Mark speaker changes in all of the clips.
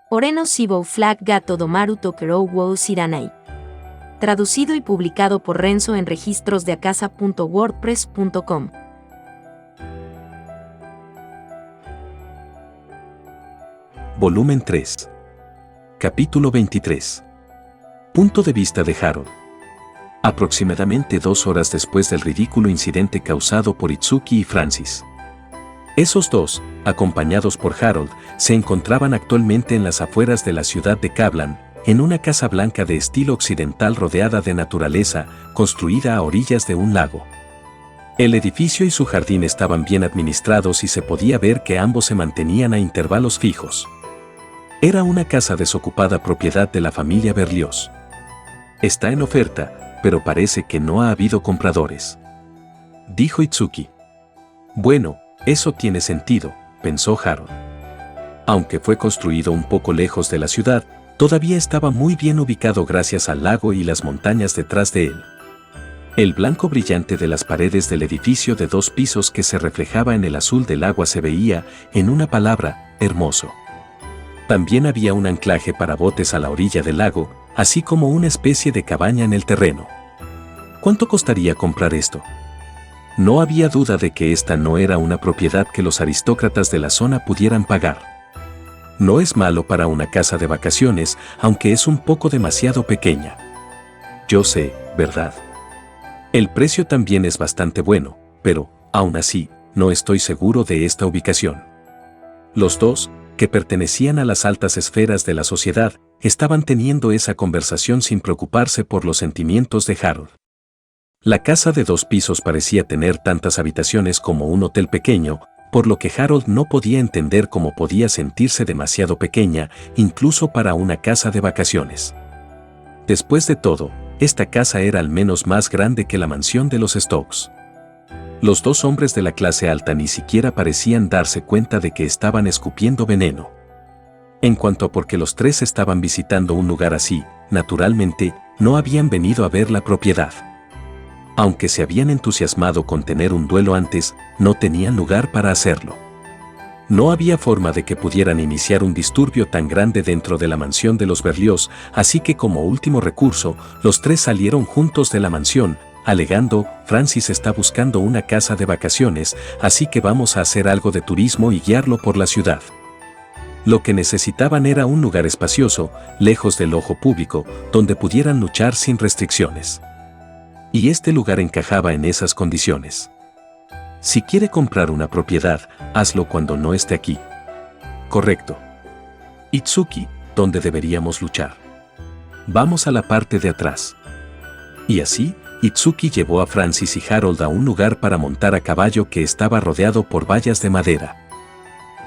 Speaker 1: Oreno Sibou Flag Gato Domaru Tokerou Wou Siranai. Traducido y publicado por Renzo en registrosdeacasa.wordpress.com.
Speaker 2: Volumen 3. Capítulo 23. Punto de vista de Harold. Aproximadamente 2 horas después del ridículo incidente causado por Itsuki y Francis. Esos dos, acompañados por Harold, se encontraban actualmente en las afueras de la ciudad de Kablan, en una casa blanca de estilo occidental rodeada de naturaleza, construida a orillas de un lago. El edificio y su jardín estaban bien administrados y se podía ver que ambos se mantenían a intervalos fijos. Era una casa desocupada propiedad de la familia Berlioz. Está en oferta, pero parece que no ha habido compradores, dijo Itsuki. Bueno, eso tiene sentido, pensó Harold. Aunque fue construido un poco lejos de la ciudad, todavía estaba muy bien ubicado gracias al lago y las montañas detrás de él. El blanco brillante de las paredes del edificio de 2 pisos que se reflejaba en el azul del agua se veía, en una palabra, hermoso. También había un anclaje para botes a la orilla del lago, así como una especie de cabaña en el terreno. ¿Cuánto costaría comprar esto? No había duda de que esta no era una propiedad que los aristócratas de la zona pudieran pagar. No es malo para una casa de vacaciones, aunque es un poco demasiado pequeña. Yo sé, ¿verdad? El precio también es bastante bueno, pero, aún así, no estoy seguro de esta ubicación. Los dos, que pertenecían a las altas esferas de la sociedad, estaban teniendo esa conversación sin preocuparse por los sentimientos de Harold. La casa de 2 pisos parecía tener tantas habitaciones como un hotel pequeño, por lo que Harold no podía entender cómo podía sentirse demasiado pequeña, incluso para una casa de vacaciones. Después de todo, esta casa era al menos más grande que la mansión de los Stokes. Los 2 hombres de la clase alta ni siquiera parecían darse cuenta de que estaban escupiendo veneno. En cuanto a por qué los 3 estaban visitando un lugar así, naturalmente, no habían venido a ver la propiedad. Aunque se habían entusiasmado con tener un duelo antes, no tenían lugar para hacerlo. No había forma de que pudieran iniciar un disturbio tan grande dentro de la mansión de los Berlioz, así que como último recurso, los 3 salieron juntos de la mansión, alegando, Francis está buscando una casa de vacaciones, así que vamos a hacer algo de turismo y guiarlo por la ciudad. Lo que necesitaban era un lugar espacioso, lejos del ojo público, donde pudieran luchar sin restricciones. Y este lugar encajaba en esas condiciones. Si quiere comprar una propiedad, hazlo cuando no esté aquí. Correcto. Itsuki, ¿dónde deberíamos luchar? Vamos a la parte de atrás. Y así, Itsuki llevó a Francis y Harold a un lugar para montar a caballo que estaba rodeado por vallas de madera.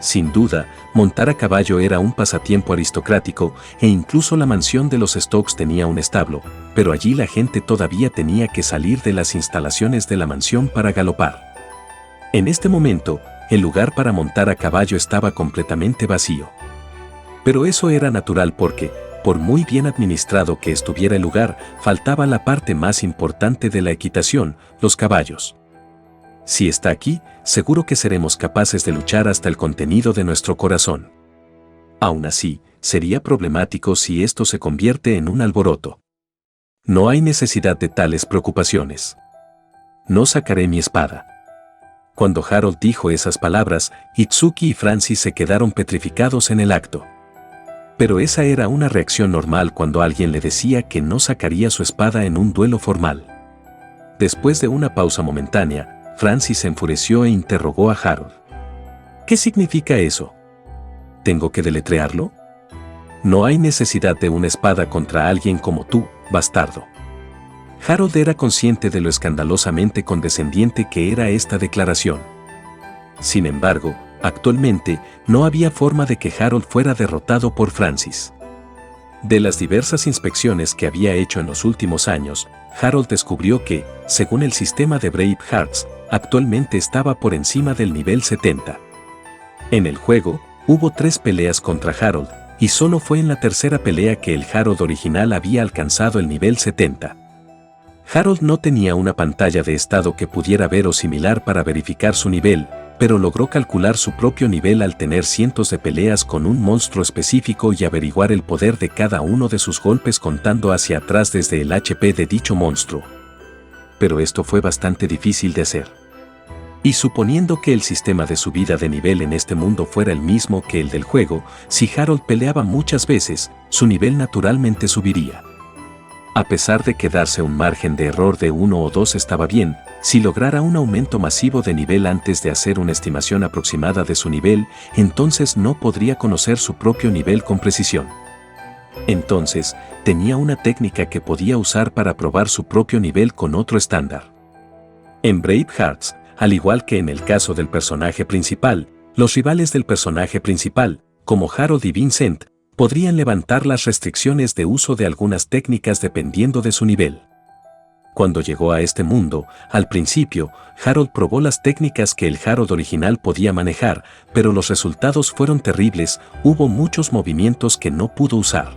Speaker 2: Sin duda, montar a caballo era un pasatiempo aristocrático e incluso la mansión de los Stokes tenía un establo, pero allí la gente todavía tenía que salir de las instalaciones de la mansión para galopar. En este momento, el lugar para montar a caballo estaba completamente vacío. Pero eso era natural porque, por muy bien administrado que estuviera el lugar, faltaba la parte más importante de la equitación, los caballos. Si está aquí, seguro que seremos capaces de luchar hasta el contenido de nuestro corazón. Aún así, sería problemático si esto se convierte en un alboroto. No hay necesidad de tales preocupaciones. No sacaré mi espada. Cuando Harold dijo esas palabras, Itsuki y Francis se quedaron petrificados en el acto. Pero esa era una reacción normal cuando alguien le decía que no sacaría su espada en un duelo formal. Después de una pausa momentánea, Francis se enfureció e interrogó a Harold. ¿Qué significa eso? ¿Tengo que deletrearlo? No hay necesidad de una espada contra alguien como tú, bastardo. Harold era consciente de lo escandalosamente condescendiente que era esta declaración. Sin embargo, actualmente, no había forma de que Harold fuera derrotado por Francis. De las diversas inspecciones que había hecho en los últimos años, Harold descubrió que, según el sistema de Brave Hearts, actualmente estaba por encima del nivel 70. En el juego, hubo 3 peleas contra Harold, y solo fue en la tercera pelea que el Harold original había alcanzado el nivel 70. Harold no tenía una pantalla de estado que pudiera ver o similar para verificar su nivel, pero logró calcular su propio nivel al tener cientos de peleas con un monstruo específico y averiguar el poder de cada uno de sus golpes contando hacia atrás desde el HP de dicho monstruo. Pero esto fue bastante difícil de hacer. Y suponiendo que el sistema de subida de nivel en este mundo fuera el mismo que el del juego, si Harold peleaba muchas veces, su nivel naturalmente subiría. A pesar de que darse un margen de error de 1 o 2 estaba bien, si lograra un aumento masivo de nivel antes de hacer una estimación aproximada de su nivel, entonces no podría conocer su propio nivel con precisión. Entonces, tenía una técnica que podía usar para probar su propio nivel con otro estándar. En Brave Hearts, al igual que en el caso del personaje principal, los rivales del personaje principal, como Harold y Vincent, podrían levantar las restricciones de uso de algunas técnicas dependiendo de su nivel. Cuando llegó a este mundo, al principio, Harold probó las técnicas que el Harold original podía manejar, pero los resultados fueron terribles, hubo muchos movimientos que no pudo usar.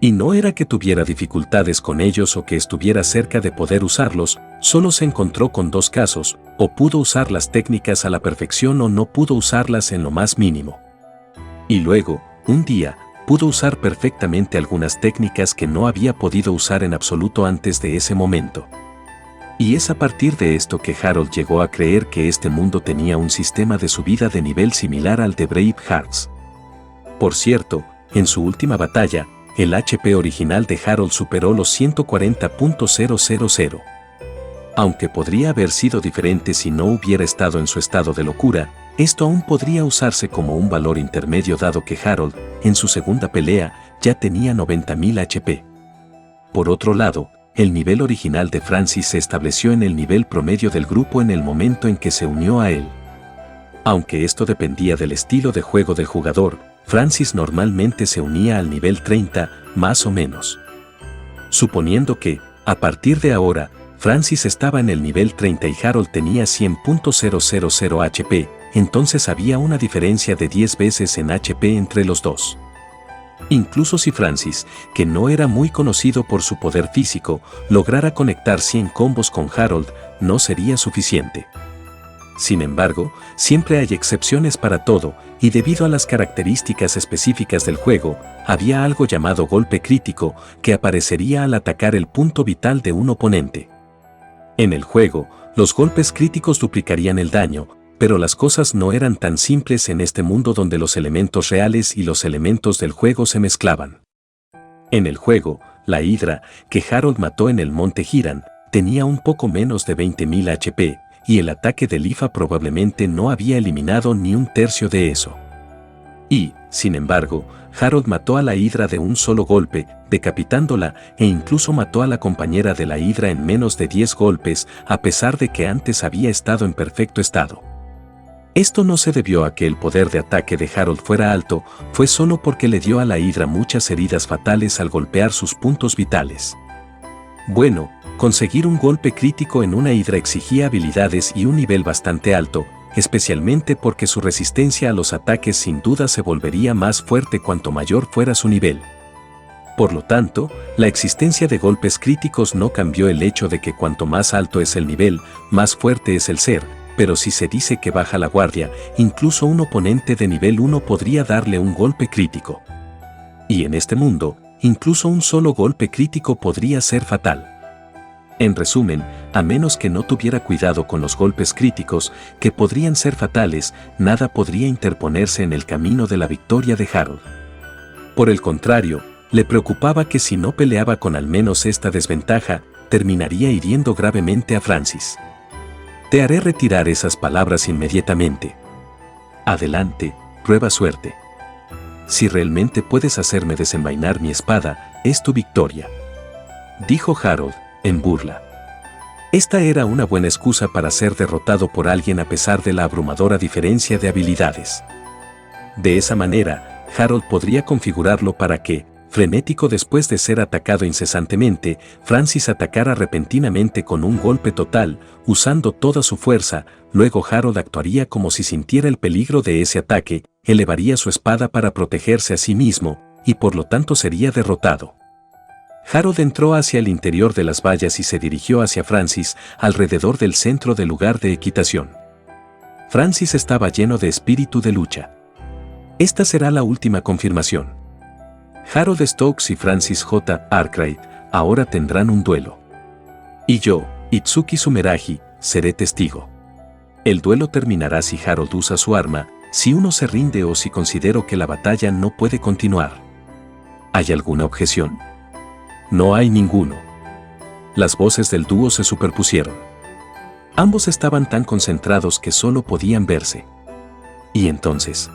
Speaker 2: Y no era que tuviera dificultades con ellos o que estuviera cerca de poder usarlos, solo se encontró con 2 casos, o pudo usar las técnicas a la perfección o no pudo usarlas en lo más mínimo. Y luego, un día, pudo usar perfectamente algunas técnicas que no había podido usar en absoluto antes de ese momento. Y es a partir de esto que Harold llegó a creer que este mundo tenía un sistema de subida de nivel similar al de Brave Hearts. Por cierto, en su última batalla, el HP original de Harold superó los 140.000. Aunque podría haber sido diferente si no hubiera estado en su estado de locura, esto aún podría usarse como un valor intermedio dado que Harold, en su segunda pelea, ya tenía 90.000 HP. Por otro lado, el nivel original de Francis se estableció en el nivel promedio del grupo en el momento en que se unió a él. Aunque esto dependía del estilo de juego del jugador, Francis normalmente se unía al nivel 30, más o menos. Suponiendo que, a partir de ahora, Francis estaba en el nivel 30 y Harold tenía 100.000 HP, entonces había una diferencia de 10 veces en HP entre los dos. Incluso si Francis, que no era muy conocido por su poder físico, lograra conectar 100 combos con Harold, no sería suficiente. Sin embargo, siempre hay excepciones para todo, y debido a las características específicas del juego, había algo llamado golpe crítico, que aparecería al atacar el punto vital de un oponente. En el juego, los golpes críticos duplicarían el daño, pero las cosas no eran tan simples en este mundo donde los elementos reales y los elementos del juego se mezclaban. En el juego, la Hidra, que Harold mató en el Monte Hiran, tenía un poco menos de 20.000 HP, y el ataque de Lifa probablemente no había eliminado ni un tercio de eso. Y, sin embargo, Harold mató a la Hidra de un solo golpe, decapitándola, e incluso mató a la compañera de la Hidra en menos de 10 golpes, a pesar de que antes había estado en perfecto estado. Esto no se debió a que el poder de ataque de Harold fuera alto, fue solo porque le dio a la Hidra muchas heridas fatales al golpear sus puntos vitales. Bueno, conseguir un golpe crítico en una Hidra exigía habilidades y un nivel bastante alto, especialmente porque su resistencia a los ataques sin duda se volvería más fuerte cuanto mayor fuera su nivel. Por lo tanto, la existencia de golpes críticos no cambió el hecho de que cuanto más alto es el nivel, más fuerte es el ser, pero si se dice que baja la guardia, incluso un oponente de nivel 1 podría darle un golpe crítico. Y en este mundo, incluso un solo golpe crítico podría ser fatal. En resumen, a menos que no tuviera cuidado con los golpes críticos, que podrían ser fatales, nada podría interponerse en el camino de la victoria de Harold. Por el contrario, le preocupaba que si no peleaba con al menos esta desventaja, terminaría hiriendo gravemente a Francis. Te haré retirar esas palabras inmediatamente. Adelante, prueba suerte. Si realmente puedes hacerme desenvainar mi espada, es tu victoria, dijo Harold, en burla. Esta era una buena excusa para ser derrotado por alguien a pesar de la abrumadora diferencia de habilidades. De esa manera, Harold podría configurarlo para que, frenético después de ser atacado incesantemente, Francis atacara repentinamente con un golpe total, usando toda su fuerza, luego Harold actuaría como si sintiera el peligro de ese ataque, elevaría su espada para protegerse a sí mismo, y por lo tanto sería derrotado. Harold entró hacia el interior de las vallas y se dirigió hacia Francis, alrededor del centro del lugar de equitación. Francis estaba lleno de espíritu de lucha. Esta será la última confirmación. Harold Stokes y Francis J. Arkwright ahora tendrán un duelo. Y yo, Itsuki Sumeragi, seré testigo. El duelo terminará si Harold usa su arma, si uno se rinde o si considero que la batalla no puede continuar. ¿Hay alguna objeción? No hay ninguno. Las voces del dúo se superpusieron. Ambos estaban tan concentrados que solo podían verse. ¿Y entonces?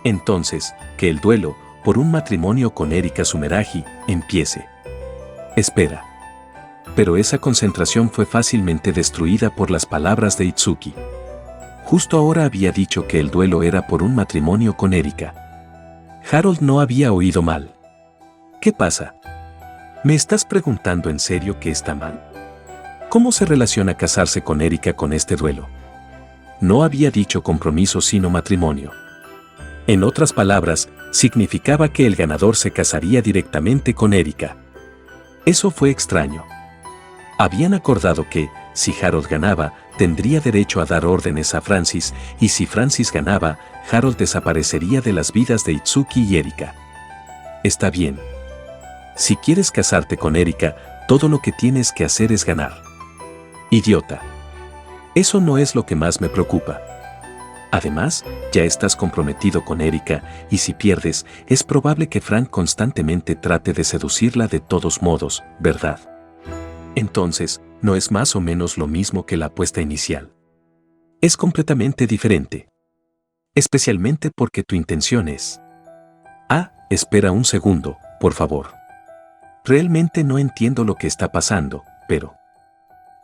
Speaker 2: Entonces, que el duelo, por un matrimonio con Erika Sumeragi, empiece. Espera. Pero esa concentración fue fácilmente destruida por las palabras de Itsuki. Justo ahora había dicho que el duelo era por un matrimonio con Erika. Harold no había oído mal. ¿Qué pasa? ¿Me estás preguntando en serio que está mal? ¿Cómo se relaciona casarse con Erika con este duelo? No había dicho compromiso sino matrimonio. En otras palabras, significaba que el ganador se casaría directamente con Erika. Eso fue extraño. Habían acordado que, si Harold ganaba, tendría derecho a dar órdenes a Francis, y si Francis ganaba, Harold desaparecería de las vidas de Itsuki y Erika. Está bien. Si quieres casarte con Erika, todo lo que tienes que hacer es ganar. Idiota. Eso no es lo que más me preocupa. Además, ya estás comprometido con Erika, y si pierdes, es probable que Frank constantemente trate de seducirla de todos modos, ¿verdad? Entonces, no es más o menos lo mismo que la apuesta inicial. Es completamente diferente. Especialmente porque tu intención es... espera un segundo, por favor. Realmente no entiendo lo que está pasando, pero...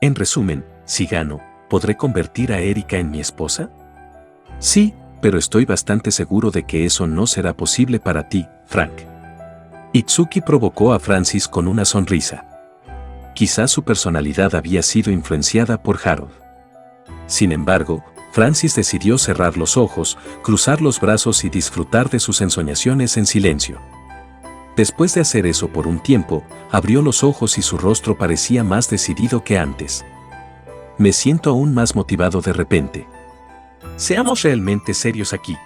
Speaker 2: En resumen, si gano, ¿podré convertir a Erika en mi esposa? Sí, pero estoy bastante seguro de que eso no será posible para ti, Frank. Itsuki provocó a Francis con una sonrisa. Quizás su personalidad había sido influenciada por Harold. Sin embargo, Francis decidió cerrar los ojos, cruzar los brazos y disfrutar de sus ensoñaciones en silencio. Después de hacer eso por un tiempo, abrió los ojos y su rostro parecía más decidido que antes. Me siento aún más motivado de repente. Seamos realmente serios aquí.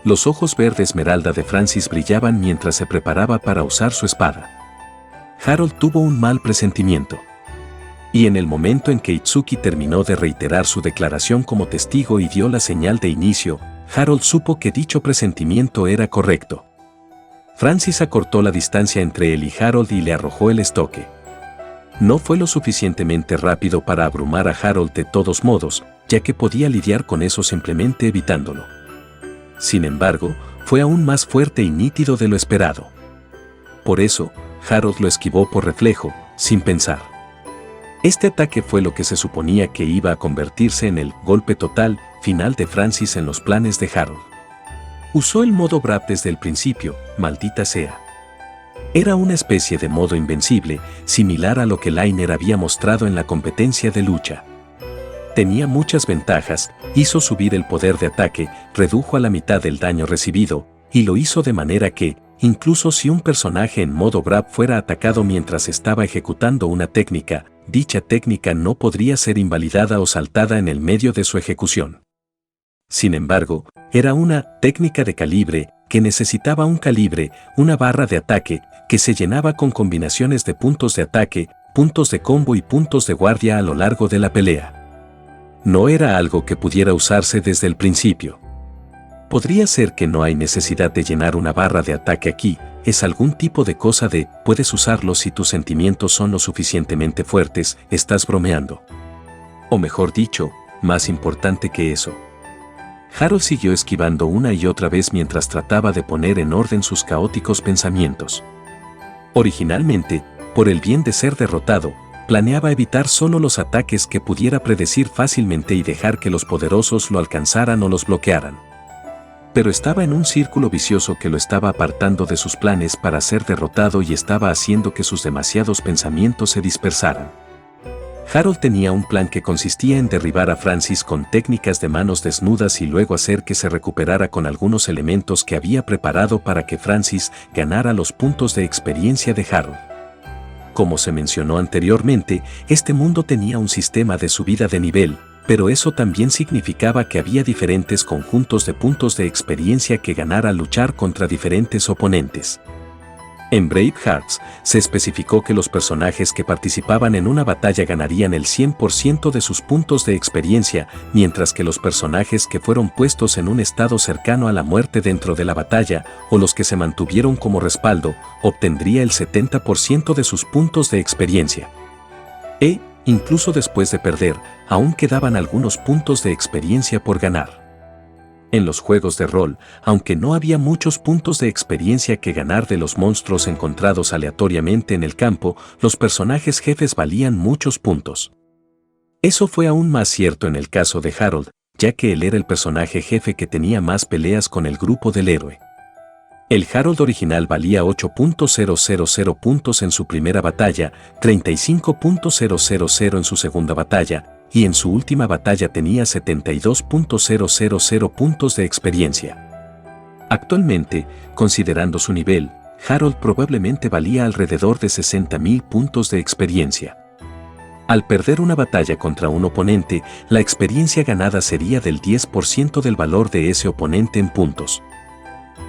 Speaker 2: Los ojos verde esmeralda de Francis brillaban mientras se preparaba para usar su espada. Harold tuvo un mal presentimiento. Y en el momento en que Itsuki terminó de reiterar su declaración como testigo y dio la señal de inicio, Harold supo que dicho presentimiento era correcto. Francis acortó la distancia entre él y Harold y le arrojó el estoque. No fue lo suficientemente rápido para abrumar a Harold de todos modos, ya que podía lidiar con eso simplemente evitándolo. Sin embargo, fue aún más fuerte y nítido de lo esperado. Por eso, Harold lo esquivó por reflejo, sin pensar. Este ataque fue lo que se suponía que iba a convertirse en el golpe total final de Francis en los planes de Harold. Usó el modo Brap desde el principio, maldita sea. Era una especie de modo invencible, similar a lo que Liner había mostrado en la competencia de lucha. Tenía muchas ventajas, hizo subir el poder de ataque, redujo a la mitad el daño recibido, y lo hizo de manera que, incluso si un personaje en modo Brap fuera atacado mientras estaba ejecutando una técnica, dicha técnica no podría ser invalidada o saltada en el medio de su ejecución. Sin embargo, era una técnica de calibre que necesitaba un calibre, una barra de ataque, que se llenaba con combinaciones de puntos de ataque, puntos de combo y puntos de guardia a lo largo de la pelea. No era algo que pudiera usarse desde el principio. Podría ser que no hay necesidad de llenar una barra de ataque aquí, es algún tipo de cosa de, puedes usarlo si tus sentimientos son lo suficientemente fuertes, estás bromeando. O mejor dicho, más importante que eso. Harold siguió esquivando una y otra vez mientras trataba de poner en orden sus caóticos pensamientos. Originalmente, por el bien de ser derrotado, planeaba evitar solo los ataques que pudiera predecir fácilmente y dejar que los poderosos lo alcanzaran o los bloquearan. Pero estaba en un círculo vicioso que lo estaba apartando de sus planes para ser derrotado y estaba haciendo que sus demasiados pensamientos se dispersaran. Harold tenía un plan que consistía en derribar a Francis con técnicas de manos desnudas y luego hacer que se recuperara con algunos elementos que había preparado para que Francis ganara los puntos de experiencia de Harold. Como se mencionó anteriormente, este mundo tenía un sistema de subida de nivel, pero eso también significaba que había diferentes conjuntos de puntos de experiencia que ganar al luchar contra diferentes oponentes. En Brave Hearts se especificó que los personajes que participaban en una batalla ganarían el 100% de sus puntos de experiencia, mientras que los personajes que fueron puestos en un estado cercano a la muerte dentro de la batalla, o los que se mantuvieron como respaldo, obtendría el 70% de sus puntos de experiencia. Incluso después de perder, aún quedaban algunos puntos de experiencia por ganar. En los juegos de rol, aunque no había muchos puntos de experiencia que ganar de los monstruos encontrados aleatoriamente en el campo, los personajes jefes valían muchos puntos. Eso fue aún más cierto en el caso de Harold, ya que él era el personaje jefe que tenía más peleas con el grupo del héroe. El Harold original valía 8.000 puntos en su primera batalla, 35.000 en su segunda batalla, y en su última batalla tenía 72.000 puntos de experiencia. Actualmente, considerando su nivel, Harold probablemente valía alrededor de 60.000 puntos de experiencia. Al perder una batalla contra un oponente, la experiencia ganada sería del 10% del valor de ese oponente en puntos.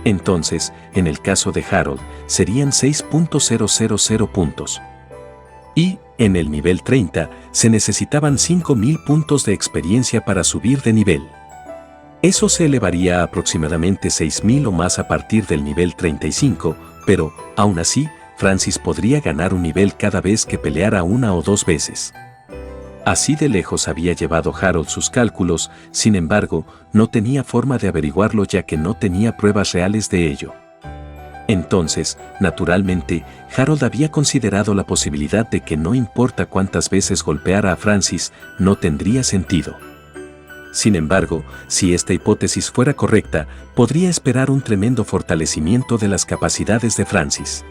Speaker 2: Entonces, en el caso de Harold, serían 6.000 puntos. Y, en el nivel 30, se necesitaban 5.000 puntos de experiencia para subir de nivel. Eso se elevaría a aproximadamente 6.000 o más a partir del nivel 35, pero, aún así, Francis podría ganar un nivel cada vez que peleara una o dos veces. Así de lejos había llevado Harold sus cálculos, sin embargo, no tenía forma de averiguarlo ya que no tenía pruebas reales de ello. Entonces, naturalmente, Harold había considerado la posibilidad de que no importa cuántas veces golpeara a Francis, no tendría sentido. Sin embargo, si esta hipótesis fuera correcta, podría esperar un tremendo fortalecimiento de las capacidades de Francis.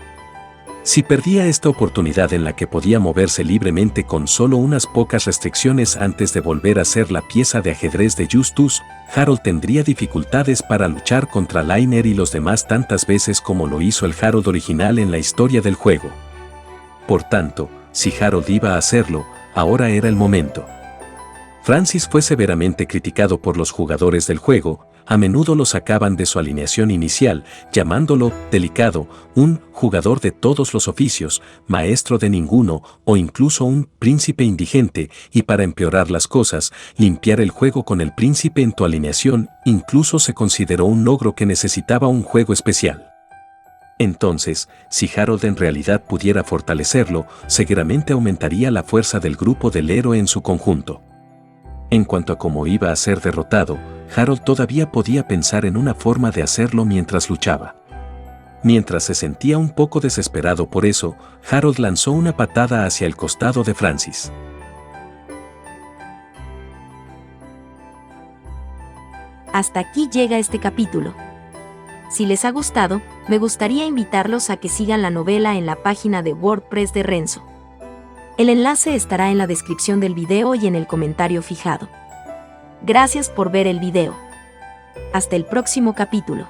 Speaker 2: Si perdía esta oportunidad en la que podía moverse libremente con solo unas pocas restricciones antes de volver a ser la pieza de ajedrez de Justus, Harold tendría dificultades para luchar contra Lainer y los demás tantas veces como lo hizo el Harold original en la historia del juego. Por tanto, si Harold iba a hacerlo, ahora era el momento. Francis fue severamente criticado por los jugadores del juego, a menudo lo sacaban de su alineación inicial, llamándolo delicado, un jugador de todos los oficios, maestro de ninguno o incluso un príncipe indigente, y para empeorar las cosas, limpiar el juego con el príncipe en tu alineación incluso se consideró un logro que necesitaba un juego especial. Entonces, si Harold en realidad pudiera fortalecerlo, seguramente aumentaría la fuerza del grupo del héroe en su conjunto. En cuanto a cómo iba a ser derrotado, Harold todavía podía pensar en una forma de hacerlo mientras luchaba. Mientras se sentía un poco desesperado por eso, Harold lanzó una patada hacia el costado de Francis.
Speaker 1: Hasta aquí llega este capítulo. Si les ha gustado, me gustaría invitarlos a que sigan la novela en la página de WordPress de Renzo. El enlace estará en la descripción del video y en el comentario fijado. Gracias por ver el video. Hasta el próximo capítulo.